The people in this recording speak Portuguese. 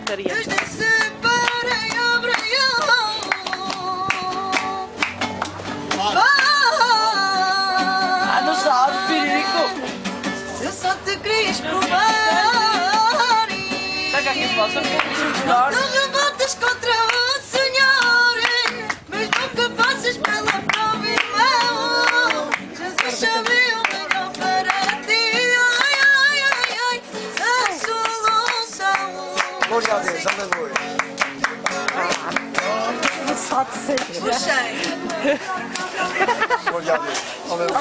bateria. Ah, não sabe, perigo! Eu só te queria provar. Sabe o que posso? Não Não revoltas contra o Senhor, mas nunca passes pela prova, irmão. Jesus sabia o melhor para ti. Ai, ai, ai, ai, a solução. Glória a Deus, aleluia. Só de ser. Puxei. Glória a Deus, aleluia.